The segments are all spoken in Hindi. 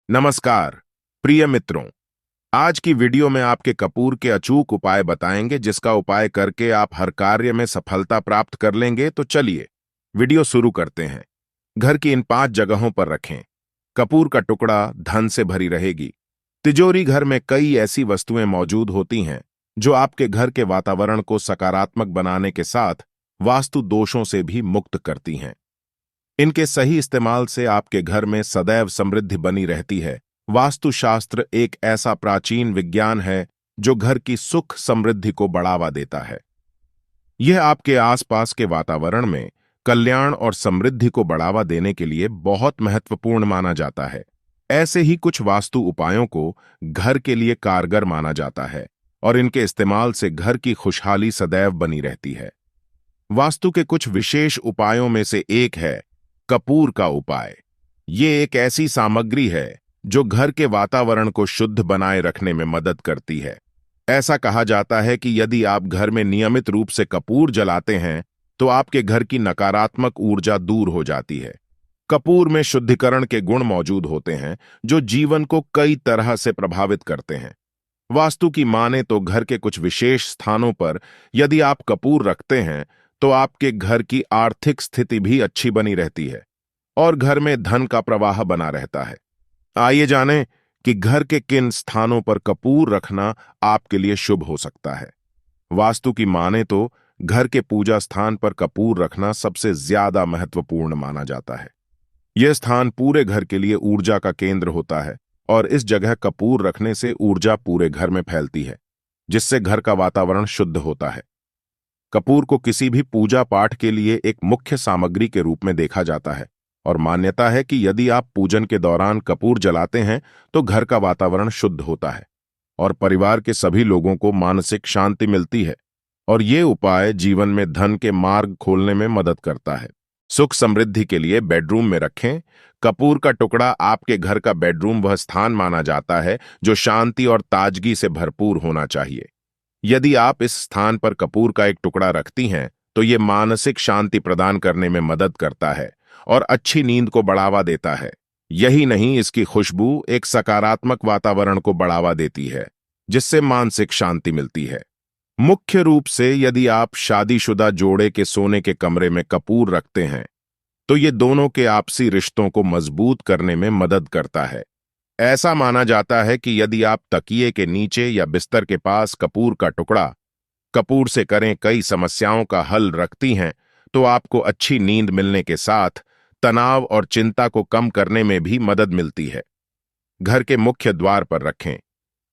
नमस्कार प्रिय मित्रों। आज की वीडियो में आपके कपूर के अचूक उपाय बताएंगे, जिसका उपाय करके आप हर कार्य में सफलता प्राप्त कर लेंगे। तो चलिए वीडियो शुरू करते हैं। घर की इन 5 जगहों पर रखें। कपूर का टुकड़ा धन से भरी रहेगी। तिजोरी घर में कई ऐसी वस्तुएं मौजूद होती हैं जो आपके घर के वातावरण को सकारात्मक बनाने के साथ वास्तु दोषों से भी मुक्त करती हैं। इनके सही इस्तेमाल से आपके घर में सदैव समृद्धि बनी रहती है। वास्तुशास्त्र एक ऐसा प्राचीन विज्ञान है जो घर की सुख समृद्धि को बढ़ावा देता है। यह आपके आसपास के वातावरण में कल्याण और समृद्धि को बढ़ावा देने के लिए बहुत महत्वपूर्ण माना जाता है। ऐसे ही कुछ वास्तु उपायों को घर के लिए कारगर माना जाता है और इनके इस्तेमाल से घर की खुशहाली सदैव बनी रहती है। वास्तु के कुछ विशेष उपायों में से एक है कपूर का उपाय। ये एक ऐसी सामग्री है जो घर के वातावरण को शुद्ध बनाए रखने में मदद करती है। ऐसा कहा जाता है कि यदि आप घर में नियमित रूप से कपूर जलाते हैं तो आपके घर की नकारात्मक ऊर्जा दूर हो जाती है। कपूर में शुद्धिकरण के गुण मौजूद होते हैं जो जीवन को कई तरह से प्रभावित करते हैं। वास्तु की माने तो घर के कुछ विशेष स्थानों पर यदि आप कपूर रखते हैं तो आपके घर की आर्थिक स्थिति भी अच्छी बनी रहती है और घर में धन का प्रवाह बना रहता है। आइए जानें कि घर के किन स्थानों पर कपूर रखना आपके लिए शुभ हो सकता है। वास्तु की माने तो घर के पूजा स्थान पर कपूर रखना सबसे ज्यादा महत्वपूर्ण माना जाता है। यह स्थान पूरे घर के लिए ऊर्जा का केंद्र होता है और इस जगह कपूर रखने से ऊर्जा पूरे घर में फैलती है, जिससे घर का वातावरण शुद्ध होता है। कपूर को किसी भी पूजा पाठ के लिए एक मुख्य सामग्री के रूप में देखा जाता है और मान्यता है कि यदि आप पूजन के दौरान कपूर जलाते हैं तो घर का वातावरण शुद्ध होता है और परिवार के सभी लोगों को मानसिक शांति मिलती है। और ये उपाय जीवन में धन के मार्ग खोलने में मदद करता है। सुख समृद्धि के लिए बेडरूम में रखें। कपूर का टुकड़ा आपके घर का बेडरूम वह स्थान माना जाता है जो शांति और ताजगी से भरपूर होना चाहिए। यदि आप इस स्थान पर कपूर का एक टुकड़ा रखती हैं तो ये मानसिक शांति प्रदान करने में मदद करता है और अच्छी नींद को बढ़ावा देता है। यही नहीं, इसकी खुशबू एक सकारात्मक वातावरण को बढ़ावा देती है जिससे मानसिक शांति मिलती है। मुख्य रूप से यदि आप शादीशुदा जोड़े के सोने के कमरे में कपूर रखते हैं तो ये दोनों के आपसी रिश्तों को मजबूत करने में मदद करता है। ऐसा माना जाता है कि यदि आप तकिए के नीचे या बिस्तर के पास कपूर का टुकड़ा कपूर से करें कई समस्याओं का हल रखती हैं तो आपको अच्छी नींद मिलने के साथ तनाव और चिंता को कम करने में भी मदद मिलती है। घर के मुख्य द्वार पर रखें।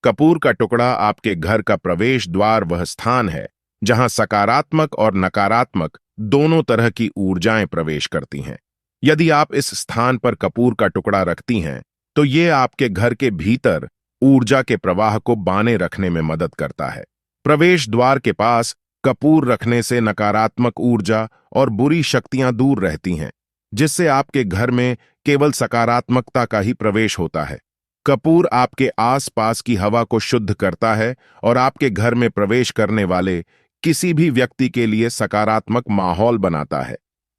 कपूर का टुकड़ा आपके घर का प्रवेश द्वार वह स्थान है जहां सकारात्मक और नकारात्मक दोनों तरह की ऊर्जाएं प्रवेश करती हैं। यदि आप इस स्थान पर कपूर का टुकड़ा रखती हैं तो ये आपके घर के भीतर ऊर्जा के प्रवाह को बाने रखने में मदद करता है। प्रवेश द्वार के पास कपूर रखने से नकारात्मक ऊर्जा और बुरी शक्तियां दूर रहती हैं, जिससे आपके घर में केवल सकारात्मकता का ही प्रवेश होता है। कपूर आपके आसपास की हवा को शुद्ध करता है और आपके घर में प्रवेश करने वाले किसी भी व्यक्ति के लिए सकारात्मक माहौल बनाता है।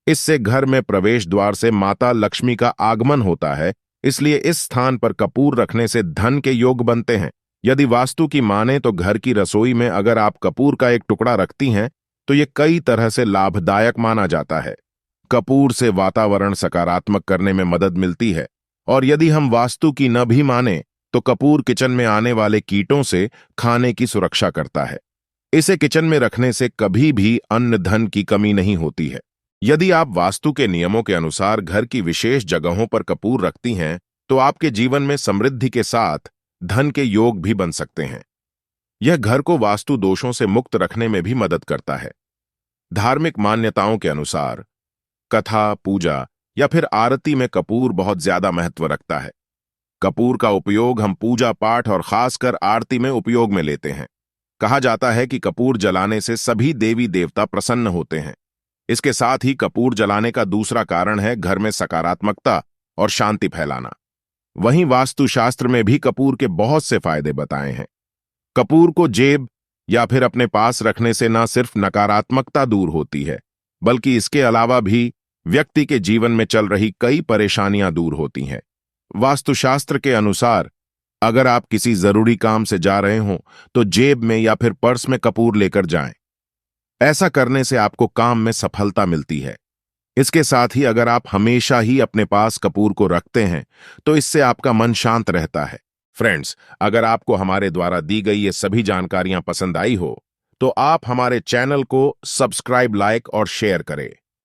इससे घर में प्रवेश द्वार से माता लक्ष्मी का आगमन होता है, इसलिए इस स्थान पर कपूर रखने से धन के योग बनते हैं। यदि वास्तु की माने तो घर की रसोई में अगर आप कपूर का एक टुकड़ा रखती हैं तो यह कई तरह से लाभदायक माना जाता है। कपूर से वातावरण सकारात्मक करने में मदद मिलती है और यदि हम वास्तु की न भी माने तो कपूर किचन में आने वाले कीटों से खाने की सुरक्षा करता है। इसे किचन में रखने से कभी भी अन्न धन की कमी नहीं होती है। यदि आप वास्तु के नियमों के अनुसार घर की विशेष जगहों पर कपूर रखती हैं तो आपके जीवन में समृद्धि के साथ धन के योग भी बन सकते हैं। यह घर को वास्तु दोषों से मुक्त रखने में भी मदद करता है। धार्मिक मान्यताओं के अनुसार कथा, पूजा या फिर आरती में कपूर बहुत ज्यादा महत्व रखता है। कपूर का उपयोग हम पूजा पाठ और खासकर आरती में उपयोग में लेते हैं। कहा जाता है कि कपूर जलाने से सभी देवी देवता प्रसन्न होते हैं। इसके साथ ही कपूर जलाने का दूसरा कारण है घर में सकारात्मकता और शांति फैलाना। वहीं वास्तुशास्त्र में भी कपूर के बहुत से फायदे बताए हैं। कपूर को जेब या फिर अपने पास रखने से न सिर्फ नकारात्मकता दूर होती है, बल्कि इसके अलावा भी व्यक्ति के जीवन में चल रही कई परेशानियां दूर होती हैं। वास्तुशास्त्र के अनुसार अगर आप किसी जरूरी काम से जा रहे हो तो जेब में या फिर पर्स में कपूर लेकर जाएं। ऐसा करने से आपको काम में सफलता मिलती है। इसके साथ ही अगर आप हमेशा ही अपने पास कपूर को रखते हैं तो इससे आपका मन शांत रहता है। फ्रेंड्स, अगर आपको हमारे द्वारा दी गई ये सभी जानकारियां पसंद आई हो तो आप हमारे चैनल को सब्सक्राइब, लाइक और शेयर करें।